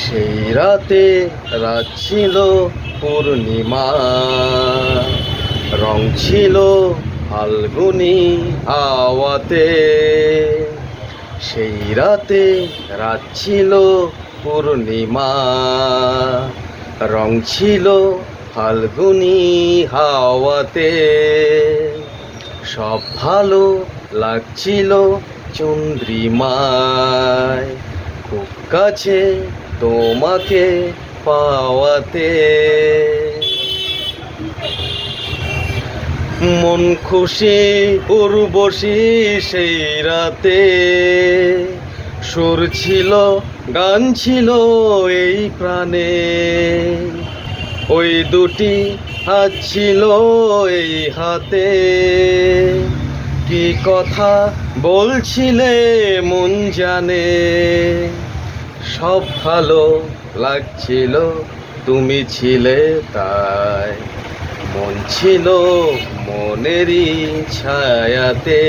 সেই রাতে রাত ছিল পূর্ণিমা, রং ছিল ফাল্গুনি হাওয়াতে। সেই রাতে রাত ছিল পূর্ণিমা, রং ছিল ফাল্গুনি হাওয়াতে। সব ভালো লাগছিল চন্দ্রিমায়, খুব কাছে তোমাকে পাওয়াতে। মন খুশি উর্বশী সেই রাতে, সুর ছিল গান ছিল এই প্রাণে। ওই দুটি হাত ছিল এই হাতে, কি কথা বলছিলে মন জানে। সব ভালো লাগছিল তুমি ছিলে তাই, মন ছিল মনেরই ছায়াতে।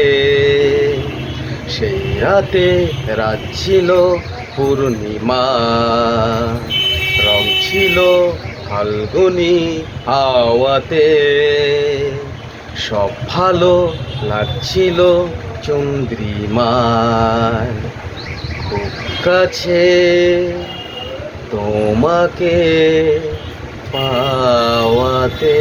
সেই রাতে রাত ছিল পূর্ণিমা, রং ছিল ফাল্গুনি হাওয়াতে। সব ভালো লাগছিল চন্দ্রিমায়, খুব কাছে তোমাকে পাওয়াতে।